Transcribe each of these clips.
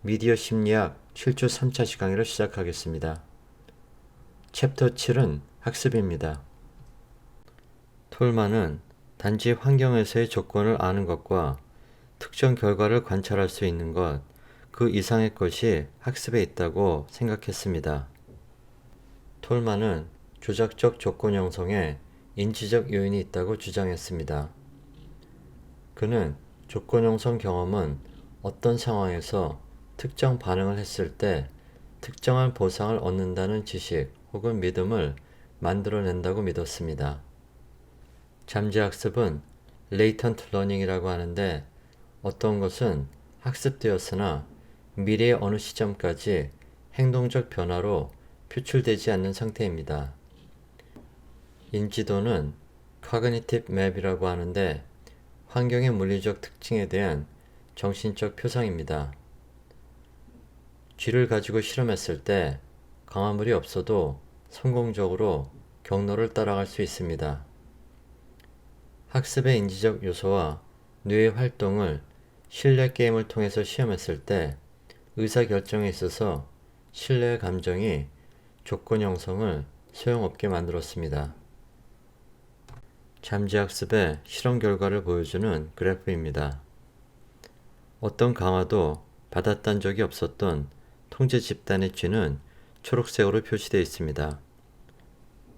미디어 심리학 7주 3차 강의를 시작하겠습니다. 챕터 7은 학습입니다. 톨만은 단지 환경에서의 조건을 아는 것과 특정 결과를 관찰할 수 있는 것, 그 이상의 것이 학습에 있다고 생각했습니다. 톨만은 조작적 조건 형성에 인지적 요인이 있다고 주장했습니다. 그는 조건 형성 경험은 어떤 상황에서 특정 반응을 했을 때 특정한 보상을 얻는다는 지식 혹은 믿음을 만들어낸다고 믿었습니다. 잠재학습은 레이턴트 러닝이라고 하는데 어떤 것은 학습되었으나 미래의 어느 시점까지 행동적 변화로 표출되지 않는 상태입니다. 인지도는 cognitive map이라고 하는데 환경의 물리적 특징에 대한 정신적 표상입니다. 쥐를 가지고 실험했을 때 강화물이 없어도 성공적으로 경로를 따라갈 수 있습니다. 학습의 인지적 요소와 뇌의 활동을 신뢰 게임을 통해서 시험했을 때 의사결정에 있어서 신뢰의 감정이 조건 형성을 소용없게 만들었습니다. 잠재학습의 실험 결과를 보여주는 그래프입니다. 어떤 강화도 받았던 적이 없었던 통제 집단의 쥐는 초록색으로 표시되어 있습니다.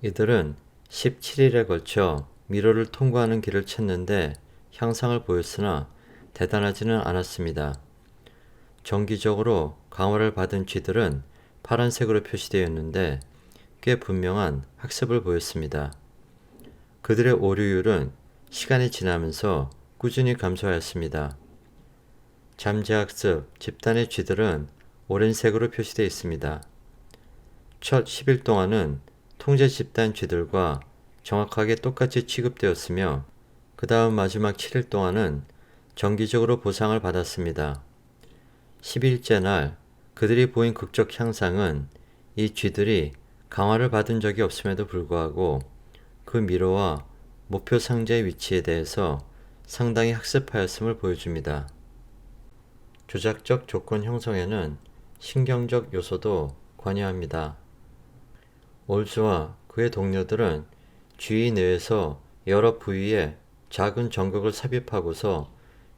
이들은 17일에 걸쳐 미로를 통과하는 길을 찾는데 향상을 보였으나 대단하지는 않았습니다. 정기적으로 강화를 받은 쥐들은 파란색으로 표시되어 있는데 꽤 분명한 학습을 보였습니다. 그들의 오류율은 시간이 지나면서 꾸준히 감소하였습니다. 잠재학습 집단의 쥐들은 오렌색으로 표시되어 있습니다. 첫 10일 동안은 통제 집단 쥐들과 정확하게 똑같이 취급되었으며 그 다음 마지막 7일 동안은 정기적으로 보상을 받았습니다. 10일째 날 그들이 보인 극적 향상은 이 쥐들이 강화를 받은 적이 없음에도 불구하고 그 미로와 목표 상자의 위치에 대해서 상당히 학습하였음을 보여줍니다. 조작적 조건 형성에는 신경적 요소도 관여합니다. 올즈와 그의 동료들은 쥐 내에서 여러 부위에 작은 전극을 삽입하고서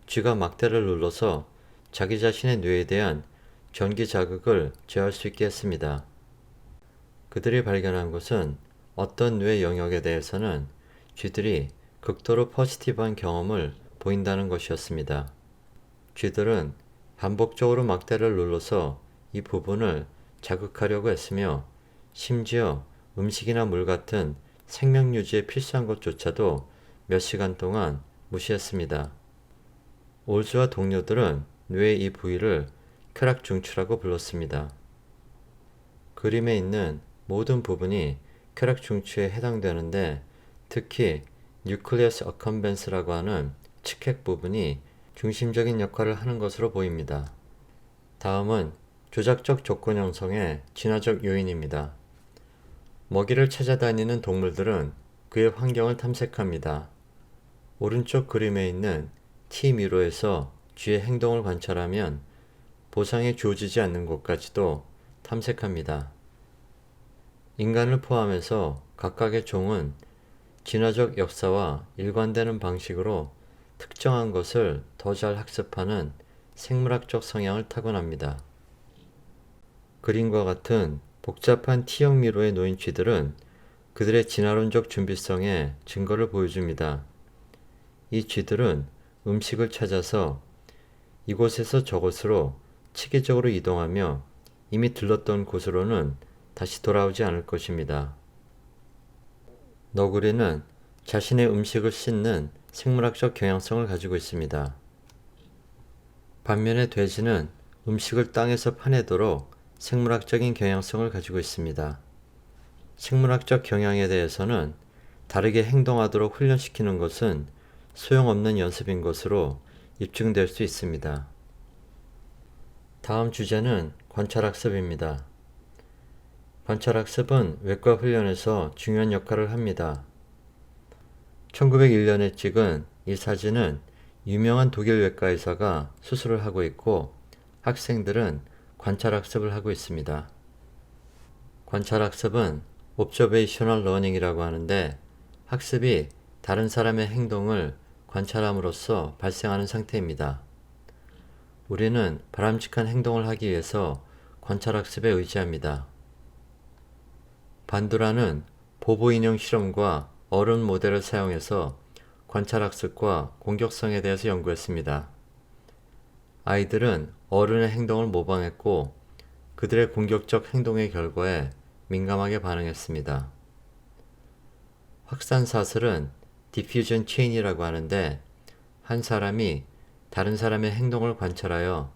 쥐가 막대를 눌러서 자기 자신의 뇌에 대한 전기 자극을 제어할 수 있게 했습니다. 그들이 발견한 것은 어떤 뇌 영역에 대해서는 쥐들이 극도로 포지티브한 경험을 보인다는 것이었습니다. 쥐들은 반복적으로 막대를 눌러서 이 부분을 자극하려고 했으며 심지어 음식이나 물 같은 생명 유지에 필수한 것조차도 몇 시간 동안 무시했습니다. 올즈와 동료들은 뇌의 이 부위를 쾌락 중추라고 불렀습니다. 그림에 있는 모든 부분이 쾌락 중추에 해당되는데 특히 뉴클리어스 어컴벤스라고 하는 측핵 부분이 중심적인 역할을 하는 것으로 보입니다. 다음은 조작적 조건 형성의 진화적 요인입니다. 먹이를 찾아다니는 동물들은 그의 환경을 탐색합니다. 오른쪽 그림에 있는 T미로에서 쥐의 행동을 관찰하면 보상이 주어지지 않는 곳까지도 탐색합니다. 인간을 포함해서 각각의 종은 진화적 역사와 일관되는 방식으로 특정한 것을 더 잘 학습하는 생물학적 성향을 타고납니다. 그림과 같은 복잡한 T형 미로에 놓인 쥐들은 그들의 진화론적 준비성의 증거를 보여줍니다. 이 쥐들은 음식을 찾아서 이곳에서 저곳으로 체계적으로 이동하며 이미 들렀던 곳으로는 다시 돌아오지 않을 것입니다. 너구리는 자신의 음식을 씻는 생물학적 경향성을 가지고 있습니다. 반면에 돼지는 음식을 땅에서 파내도록 생물학적인 경향성을 가지고 있습니다. 생물학적 경향에 대해서는 다르게 행동하도록 훈련시키는 것은 소용없는 연습인 것으로 입증될 수 있습니다. 다음 주제는 관찰학습입니다. 관찰학습은 외과 훈련에서 중요한 역할을 합니다. 1901년에 찍은 이 사진은 유명한 독일 외과 의사가 수술을 하고 있고 학생들은 관찰학습을 하고 있습니다. 관찰학습은 Observational Learning이라고 하는데 학습이 다른 사람의 행동을 관찰함으로써 발생하는 상태입니다. 우리는 바람직한 행동을 하기 위해서 관찰학습에 의지합니다. 반두라는 보보 인형 실험과 어른 모델을 사용해서 관찰학습과 공격성에 대해서 연구했습니다. 아이들은 어른의 행동을 모방했고 그들의 공격적 행동의 결과에 민감하게 반응했습니다. 확산사슬은 디퓨전 체인이라고 하는데 한 사람이 다른 사람의 행동을 관찰하여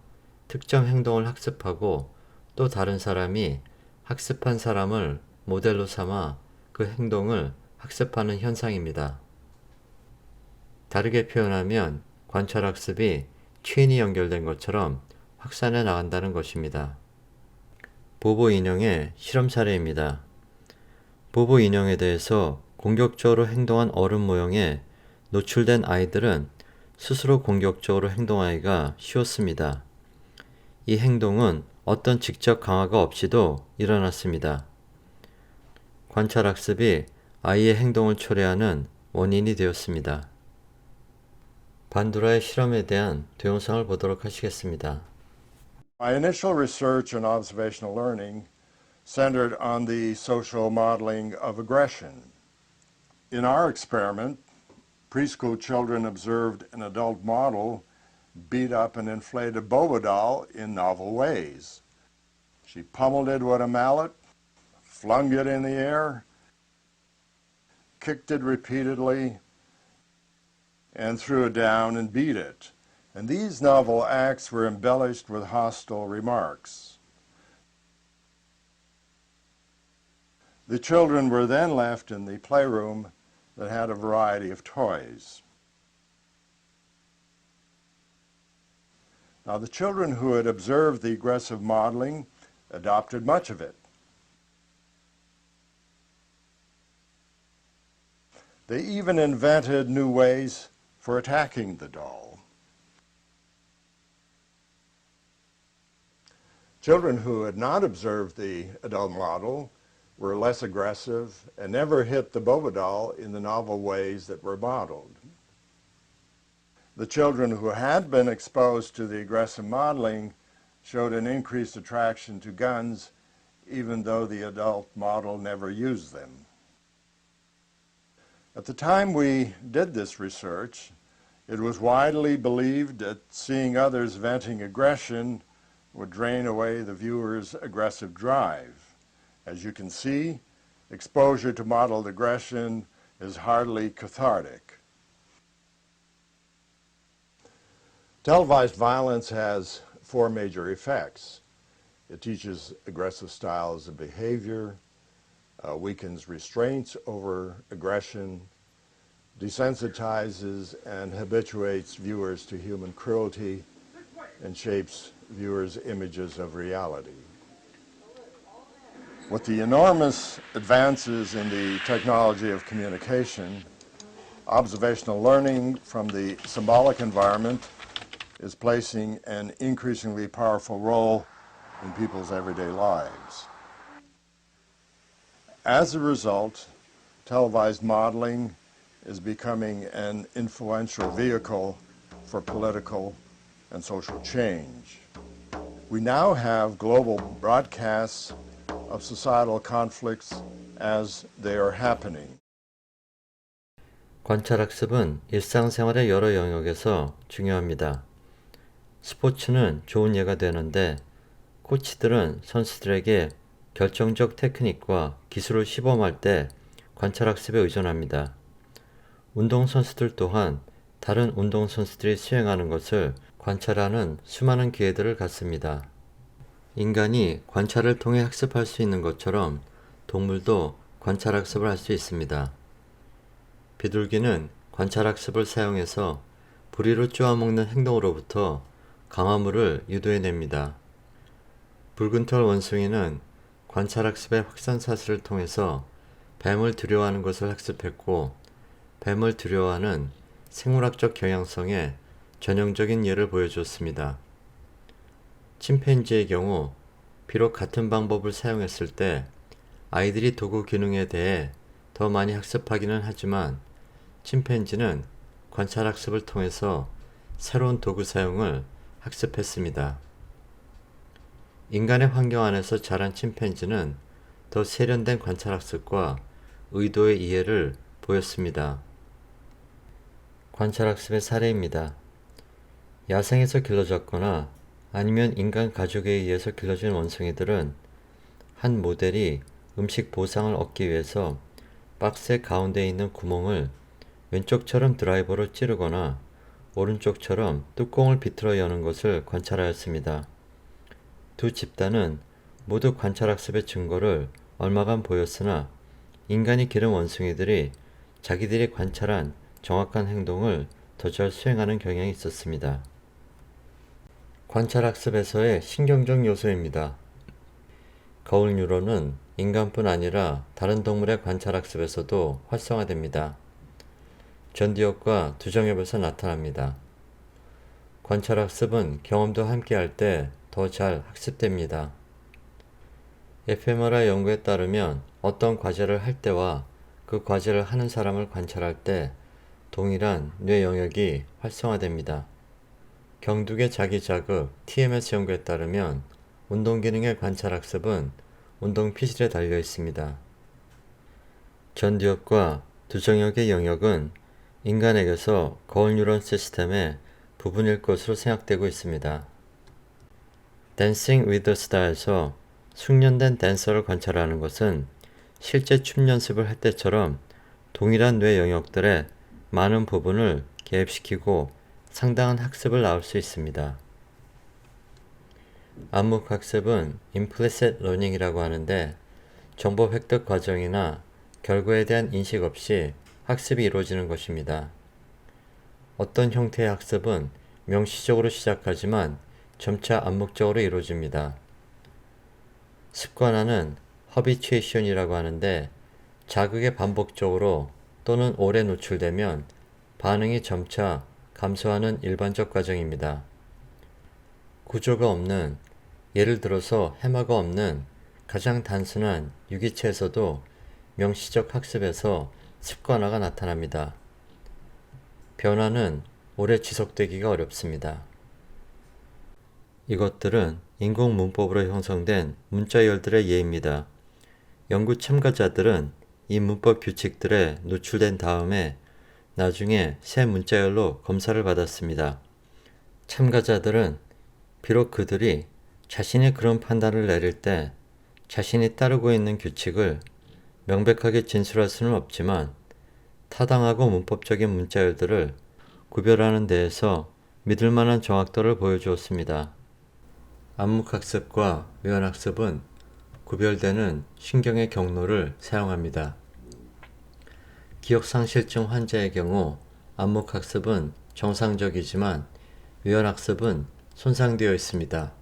특정 행동을 학습하고 또 다른 사람이 학습한 사람을 모델로 삼아 그 행동을 학습하는 현상입니다. 다르게 표현하면 관찰학습이 체인이 연결된 것처럼 확산해 나간다는 것입니다. 보보 인형의 실험 사례입니다. 보보 인형에 대해서 공격적으로 행동한 어른 모형에 노출된 아이들은 스스로 공격적으로 행동하기가 쉬웠습니다. 이 행동은 어떤 직접 강화가 없이도 일어났습니다. 관찰학습이 아이의 행동을 초래하는 원인이 되었습니다. 반두라의 실험에 대한 동영상을 보도록 하시겠습니다. My initial research in observational learning centered on the social modeling of aggression. In our experiment, preschool children observed an adult model beat up an inflated Bobo doll in novel ways. She pummeled it with a mallet, flung it in the air, kicked it repeatedly, and threw it down and beat it. And these novel acts were embellished with hostile remarks. The children were then left in the playroom that had a variety of toys. Now, the children who had observed the aggressive modeling adopted much of it. They even invented new ways for attacking the doll. Children who had not observed the adult model were less aggressive and never hit the Bobo doll in the novel ways that were modeled. The children who had been exposed to the aggressive modeling showed an increased attraction to guns, even though the adult model never used them. At the time we did this research, it was widely believed that seeing others venting aggression would drain away the viewer's aggressive drive. As you can see, exposure to modeled aggression is hardly cathartic. Televised violence has four major effects. It teaches aggressive styles of behavior, weakens restraints over aggression, desensitizes and habituates viewers to human cruelty, and shapes viewers' images of reality. With the enormous advances in the technology of communication, observational learning from the symbolic environment is placing an increasingly powerful role in people's everyday lives. As a result, televised modeling is becoming an influential vehicle for political and social change. We now have global broadcasts of societal conflicts as they are happening. 관찰학습은 일상생활의 여러 영역에서 중요합니다. 스포츠는 좋은 예가 되는데 코치들은 선수들에게 결정적 테크닉과 기술을 시범할 때 관찰학습에 의존합니다. 운동선수들 또한 다른 운동선수들이 수행하는 것을 관찰하는 수많은 기회들을 갖습니다. 인간이 관찰을 통해 학습할 수 있는 것처럼 동물도 관찰학습을 할 수 있습니다. 비둘기는 관찰학습을 사용해서 부리로 쪼아먹는 행동으로부터 강화물을 유도해냅니다. 붉은털 원숭이는 관찰학습의 확산사슬을 통해서 뱀을 두려워하는 것을 학습했고 뱀을 두려워하는 생물학적 경향성의 전형적인 예를 보여줬습니다. 침팬지의 경우 비록 같은 방법을 사용했을 때 아이들이 도구 기능에 대해 더 많이 학습하기는 하지만 침팬지는 관찰학습을 통해서 새로운 도구 사용을 학습했습니다. 인간의 환경 안에서 자란 침팬지는 더 세련된 관찰학습과 의도의 이해를 보였습니다. 관찰학습의 사례입니다. 야생에서 길러졌거나 아니면 인간 가족에 의해서 길러진 원숭이들은 한 모델이 음식 보상을 얻기 위해서 박스의 가운데에 있는 구멍을 왼쪽처럼 드라이버로 찌르거나 오른쪽처럼 뚜껑을 비틀어 여는 것을 관찰하였습니다. 두 집단은 모두 관찰학습의 증거를 얼마간 보였으나 인간이 기른 원숭이들이 자기들이 관찰한 정확한 행동을 더 잘 수행하는 경향이 있었습니다. 관찰학습에서의 신경적 요소입니다. 거울 뉴런은 인간뿐 아니라 다른 동물의 관찰학습에서도 활성화됩니다. 전두엽과 두정엽에서 나타납니다. 관찰학습은 경험도 함께할 때 더 잘 학습됩니다. fMRI 연구에 따르면 어떤 과제를 할 때와 그 과제를 하는 사람을 관찰할 때 동일한 뇌 영역이 활성화됩니다. 경두계 자기자극 TMS 연구에 따르면 운동기능의 관찰학습은 운동피질에 달려 있습니다. 전두엽과 두정역의 영역은 인간에게서 거울 뉴런 시스템의 부분일 것으로 생각되고 있습니다. 댄싱 위드 더 스타에서 숙련된 댄서를 관찰하는 것은 실제 춤 연습을 할 때처럼 동일한 뇌 영역들의 많은 부분을 개입시키고 상당한 학습을 낳을 수 있습니다. 암묵학습은 implicit learning이라고 하는데 정보 획득 과정이나 결과에 대한 인식 없이 학습이 이루어지는 것입니다. 어떤 형태의 학습은 명시적으로 시작하지만 점차 암묵적으로 이루어집니다. 습관화는 허비추에이션이라고 하는데 자극에 반복적으로 또는 오래 노출되면 반응이 점차 감소하는 일반적 과정입니다. 구조가 없는, 예를 들어서 해마가 없는 가장 단순한 유기체에서도 명시적 학습에서 습관화가 나타납니다. 변화는 오래 지속되기가 어렵습니다. 이것들은 인공 문법으로 형성된 문자열들의 예입니다. 연구 참가자들은 이 문법 규칙들에 노출된 다음에 나중에 새 문자열로 검사를 받았습니다. 참가자들은 비록 그들이 자신이 그런 판단을 내릴 때 자신이 따르고 있는 규칙을 명백하게 진술할 수는 없지만 타당하고 문법적인 문자열들을 구별하는 데에서 믿을 만한 정확도를 보여주었습니다. 암묵학습과 외연학습은 구별되는 신경의 경로를 사용합니다. 기억상실증 환자의 경우 암묵학습은 정상적이지만 외연학습은 손상되어 있습니다.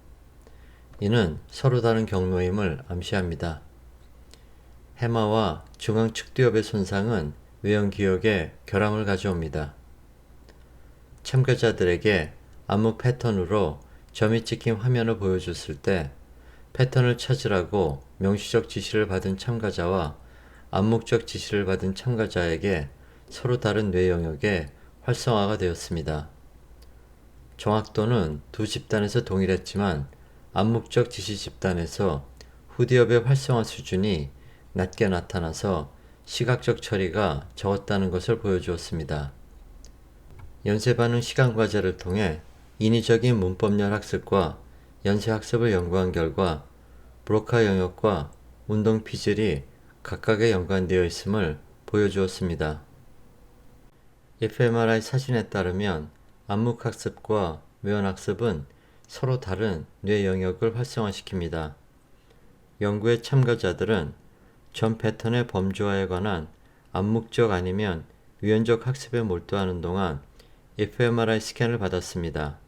이는 서로 다른 경로임을 암시합니다. 해마와 중앙측두엽의 손상은 외연기억에 결함을 가져옵니다. 참가자들에게 암묵 패턴으로 점이 찍힌 화면을 보여줬을 때 패턴을 찾으라고 명시적 지시를 받은 참가자와 암묵적 지시를 받은 참가자에게 서로 다른 뇌 영역의 활성화가 되었습니다. 정확도는 두 집단에서 동일했지만 암묵적 지시 집단에서 후두엽의 활성화 수준이 낮게 나타나서 시각적 처리가 적었다는 것을 보여주었습니다. 연쇄반응 시간과제를 통해 인위적인 문법열 학습과 연쇄학습을 연구한 결과 브로카 영역과 운동 피질이 각각에 연관되어 있음을 보여주었습니다. fMRI 사진에 따르면 암묵학습과 외연학습은 서로 다른 뇌 영역을 활성화시킵니다. 연구의 참가자들은 전 패턴의 범주화에 관한 암묵적 아니면 유연적 학습에 몰두하는 동안 fMRI 스캔을 받았습니다.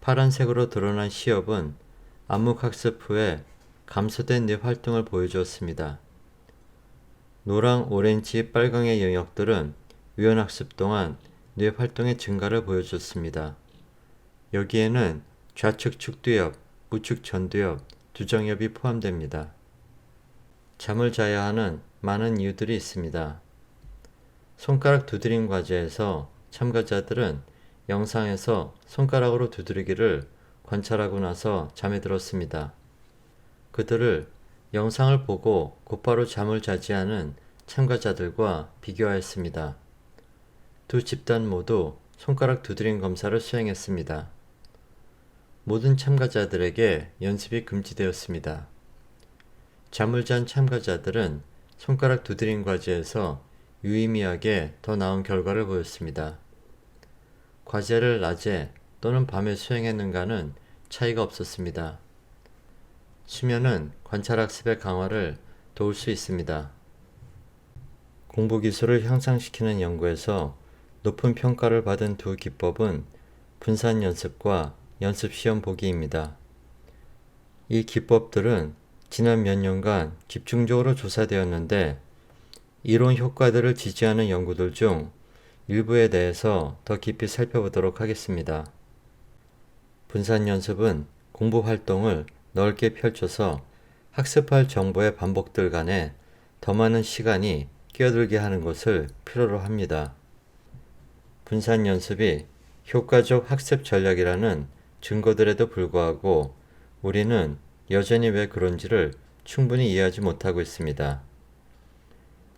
파란색으로 드러난 시엽은 암묵학습 후에 감소된 뇌 활동을 보여주었습니다. 노랑, 오렌지, 빨강의 영역들은 외연학습 동안 뇌 활동의 증가를 보여줬습니다. 여기에는 좌측 측두엽, 우측 전두엽, 두정엽이 포함됩니다. 잠을 자야 하는 많은 이유들이 있습니다. 손가락 두드림 과제에서 참가자들은 영상에서 손가락으로 두드리기를 관찰하고 나서 잠에 들었습니다. 그들을 영상을 보고 곧바로 잠을 자지 않은 참가자들과 비교하였습니다. 두 집단 모두 손가락 두드림 검사를 수행했습니다. 모든 참가자들에게 연습이 금지되었습니다. 잠을 잔 참가자들은 손가락 두드림 과제에서 유의미하게 더 나은 결과를 보였습니다. 과제를 낮에 또는 밤에 수행했는가는 차이가 없었습니다. 수면은 관찰학습의 강화를 도울 수 있습니다. 공부 기술을 향상시키는 연구에서 높은 평가를 받은 두 기법은 분산 연습과 연습 시험 보기입니다. 이 기법들은 지난 몇 년간 집중적으로 조사되었는데 이론 효과들을 지지하는 연구들 중 일부에 대해서 더 깊이 살펴보도록 하겠습니다. 분산 연습은 공부 활동을 넓게 펼쳐서 학습할 정보의 반복들 간에 더 많은 시간이 끼어들게 하는 것을 필요로 합니다. 분산 연습이 효과적 학습 전략이라는 증거들에도 불구하고 우리는 여전히 왜 그런지를 충분히 이해하지 못하고 있습니다.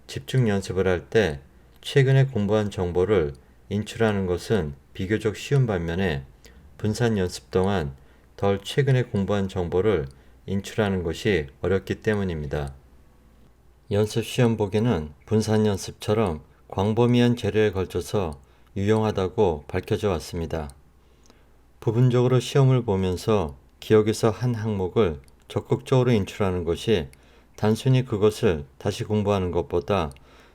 집중 연습을 할 때 최근에 공부한 정보를 인출하는 것은 비교적 쉬운 반면에 분산 연습 동안 덜 최근에 공부한 정보를 인출하는 것이 어렵기 때문입니다. 연습 시험 보기는 분산 연습처럼 광범위한 재료에 걸쳐서 유용하다고 밝혀져 왔습니다. 부분적으로 시험을 보면서 기억에서 한 항목을 적극적으로 인출하는 것이 단순히 그것을 다시 공부하는 것보다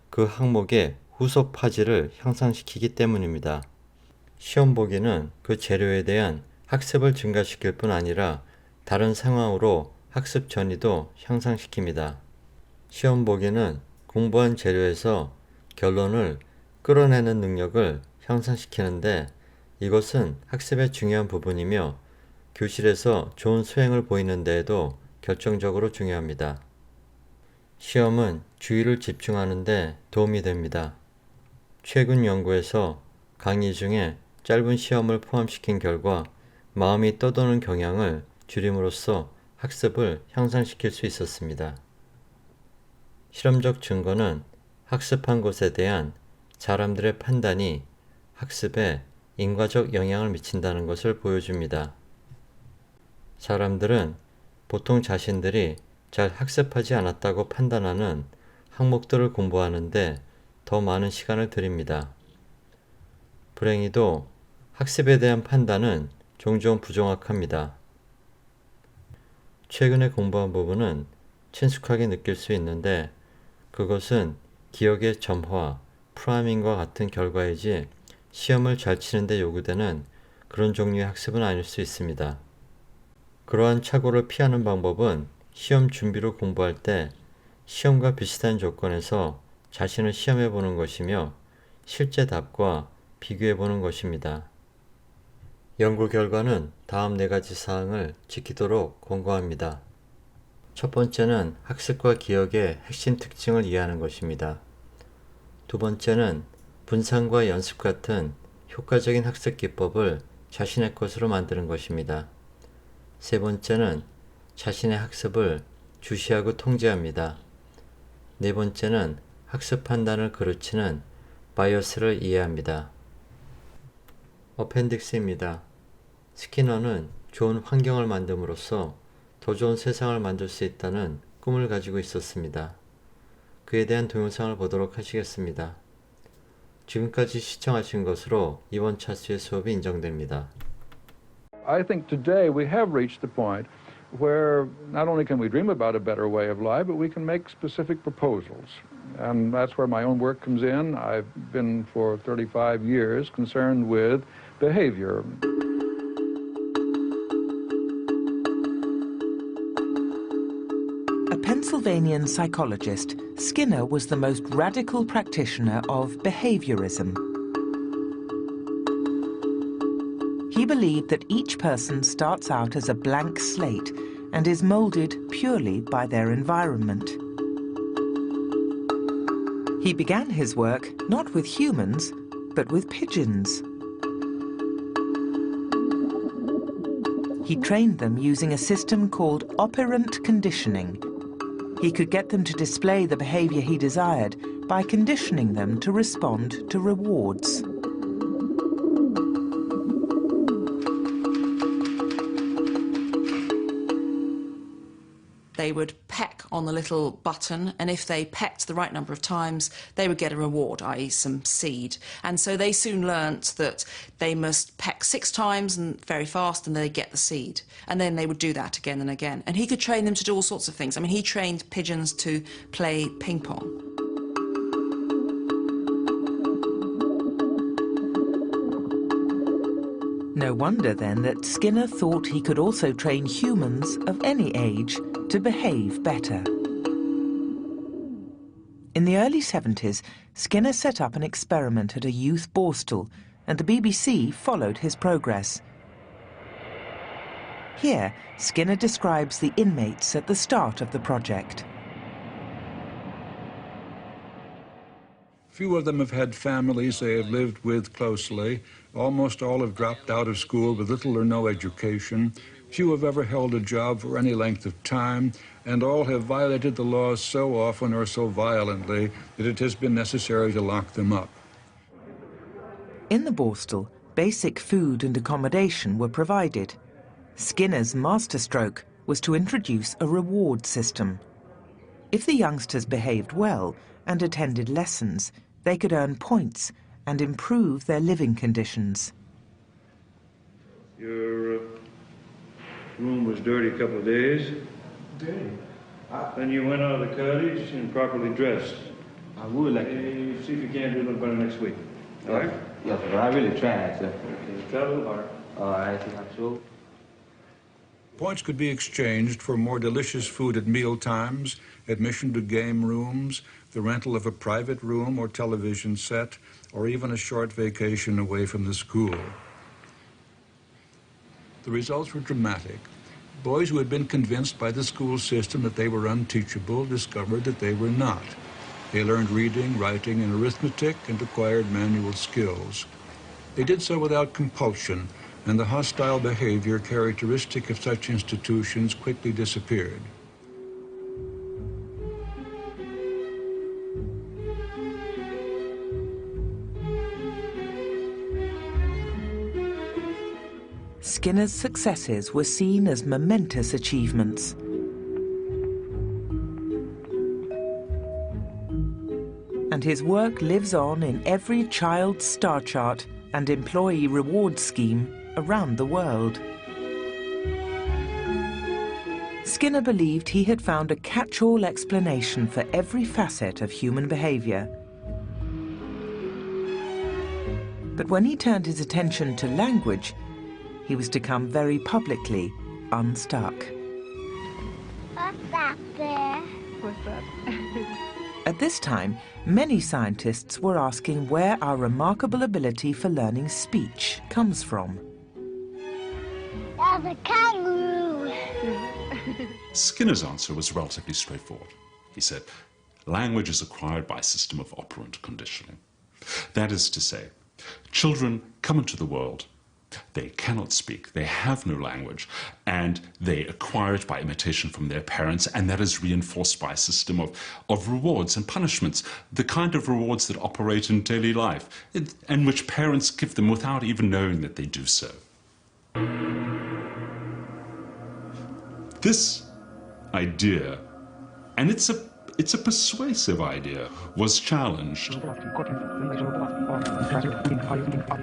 그 항목의 후속 파지를 향상시키기 때문입니다. 시험 보기는 그 재료에 대한 학습을 증가시킬 뿐 아니라 다른 상황으로 학습 전이도 향상시킵니다. 시험 보기는 공부한 재료에서 결론을 끌어내는 능력을 향상시키는데 이것은 학습의 중요한 부분이며 교실에서 좋은 수행을 보이는 데에도 결정적으로 중요합니다. 시험은 주의를 집중하는 데 도움이 됩니다. 최근 연구에서 강의 중에 짧은 시험을 포함시킨 결과 마음이 떠도는 경향을 줄임으로써 학습을 향상시킬 수 있었습니다. 실험적 증거는 학습한 것에 대한 사람들의 판단이 학습에 인과적 영향을 미친다는 것을 보여줍니다. 사람들은 보통 자신들이 잘 학습하지 않았다고 판단하는 항목들을 공부하는데 더 많은 시간을 들입니다. 불행히도 학습에 대한 판단은 종종 부정확합니다. 최근에 공부한 부분은 친숙하게 느낄 수 있는데 그것은 기억의 점화, 프로그래밍과 같은 결과이지 시험을 잘 치는 데 요구되는 그런 종류의 학습은 아닐 수 있습니다. 그러한 착오를 피하는 방법은 시험 준비로 공부할 때 시험과 비슷한 조건에서 자신을 시험해 보는 것이며 실제 답과 비교해 보는 것입니다. 연구 결과는 다음 4가지 사항을 지키도록 권고합니다. 첫 번째는 학습과 기억의 핵심 특징을 이해하는 것입니다. 두 번째는 분산과 연습 같은 효과적인 학습 기법을 자신의 것으로 만드는 것입니다. 세 번째는 자신의 학습을 주시하고 통제합니다. 네 번째는 학습 판단을 그르치는 바이어스를 이해합니다. 어펜딕스입니다. 스키너는 좋은 환경을 만듦으로써 더 좋은 세상을 만들 수 있다는 꿈을 가지고 있었습니다. 그에 대한 동영상을 보도록 하시겠습니다. 지금까지 시청하신 것으로 이번 차수의 수업이 인정됩니다. I think today we have reached the point where not only can we dream about a better way of life, but we can make specific proposals. And that's where my own work comes in. I've been for 35 years concerned with behavior. A Pennsylvanian psychologist, Skinner was the most radical practitioner of behaviorism. He believed that each person starts out as a blank slate and is moulded purely by their environment. He began his work not with humans, but with pigeons. He trained them using a system called operant conditioning. He could get them to display the behavior he desired by conditioning them to respond to rewards. They would peck on the little button, and if they pecked the right number of times, they would get a reward, i.e. some seed. And so they soon learnt that they must peck 6 times and very fast, and they get the seed. And then they would do that again and again. And he could train them to do all sorts of things. I mean, he trained pigeons to play ping pong. No wonder, then, that Skinner thought he could also train humans of any age to behave better. In the early 70s, Skinner set up an experiment at a youth borstal, and the BBC followed his progress. Here, Skinner describes the inmates at the start of the project. Few of them have had families they have lived with closely. Almost all have dropped out of school with little or no education. Few have ever held a job for any length of time, and all have violated the laws so often or so violently that it has been necessary to lock them up. In the borstal, basic food and accommodation were provided. Skinner's masterstroke was to introduce a reward system. If the youngsters behaved well and attended lessons, they could earn points and improve their living conditions. Your room was dirty a couple of days. Dirty? Then you went out of the cottage and properly dressed. I would like to. Hey, see if you can't do it better next week. All right? Yes, but I really tried, sir. Okay, try a little harder. All right, so. Points could be exchanged for more delicious food at meal times, admission to game rooms, the rental of a private room or television set, or even a short vacation away from the school. The results were dramatic. Boys who had been convinced by the school system that they were unteachable discovered that they were not. They learned reading, writing, and arithmetic and acquired manual skills. They did so without compulsion, and the hostile behavior characteristic of such institutions quickly disappeared. Skinner's successes were seen as momentous achievements. And his work lives on in every child's star chart and employee reward scheme around the world. Skinner believed he had found a catch-all explanation for every facet of human behavior. But when he turned his attention to language, he was to come very publicly unstuck. What's that there? What's that? At this time, many scientists were asking where our remarkable ability for learning speech comes from. That's a kangaroo. Skinner's answer was relatively straightforward. He said, language is acquired by a system of operant conditioning. That is to say, children come into the world, they cannot speak, they have no language, and they acquire it by imitation from their parents, and that is reinforced by a system of rewards and punishments, the kind of rewards that operate in daily life, and which parents give them without even knowing that they do so. This idea, and it's a persuasive idea, was challenged.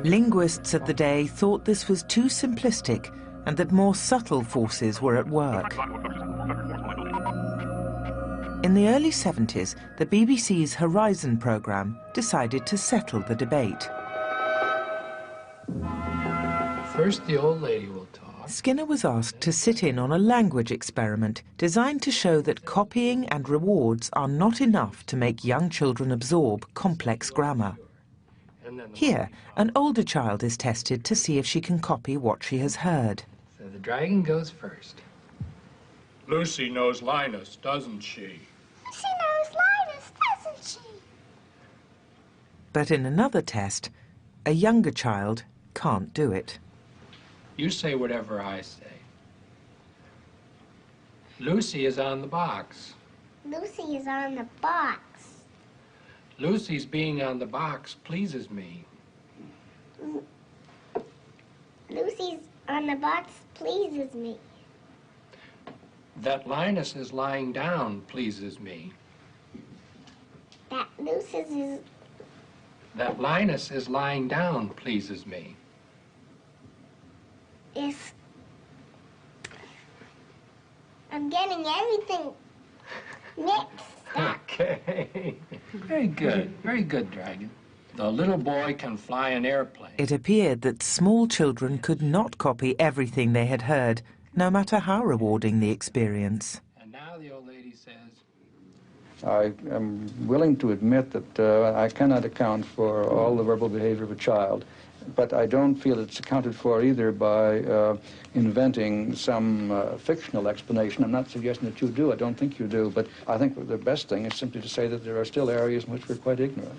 Linguists of the day thought this was too simplistic and that more subtle forces were at work. In the early 70s, the BBC's Horizon programme decided to settle the debate. First, the old lady will talk. Skinner was asked to sit in on a language experiment designed to show that copying and rewards are not enough to make young children absorb complex grammar. then the Here, monkey an older child is tested to see if she can copy what she has heard. follows. So the dragon goes first. Lucy knows Linus, doesn't she? She knows Linus, doesn't she? But in another test, a younger child can't do it. You say whatever I say. Lucy is on the box. Lucy is on the box. Lucy's being on the box pleases me. Lucy's on the box pleases me. That Linus is lying down pleases me. That That Linus is lying down pleases me. if I'm getting everything mixed up. Okay. Very good, Dragon. The little boy can fly an airplane. It appeared that small children could not copy everything they had heard, no matter how rewarding the experience. And now the old lady says, I am willing to admit that I cannot account for all the verbal behavior of a child, but I don't feel it's accounted for either by inventing some fictional explanation. I'm not suggesting that you do. I don't think you do, but I think the best thing is simply to say that there are still areas in which we're quite ignorant.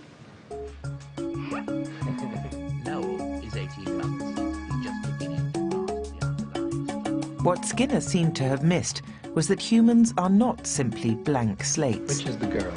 Noel is 18 months. He's just beginning to grasp the underlying stuff. What Skinner seemed to have missed was that humans are not simply blank slates. which is the girl?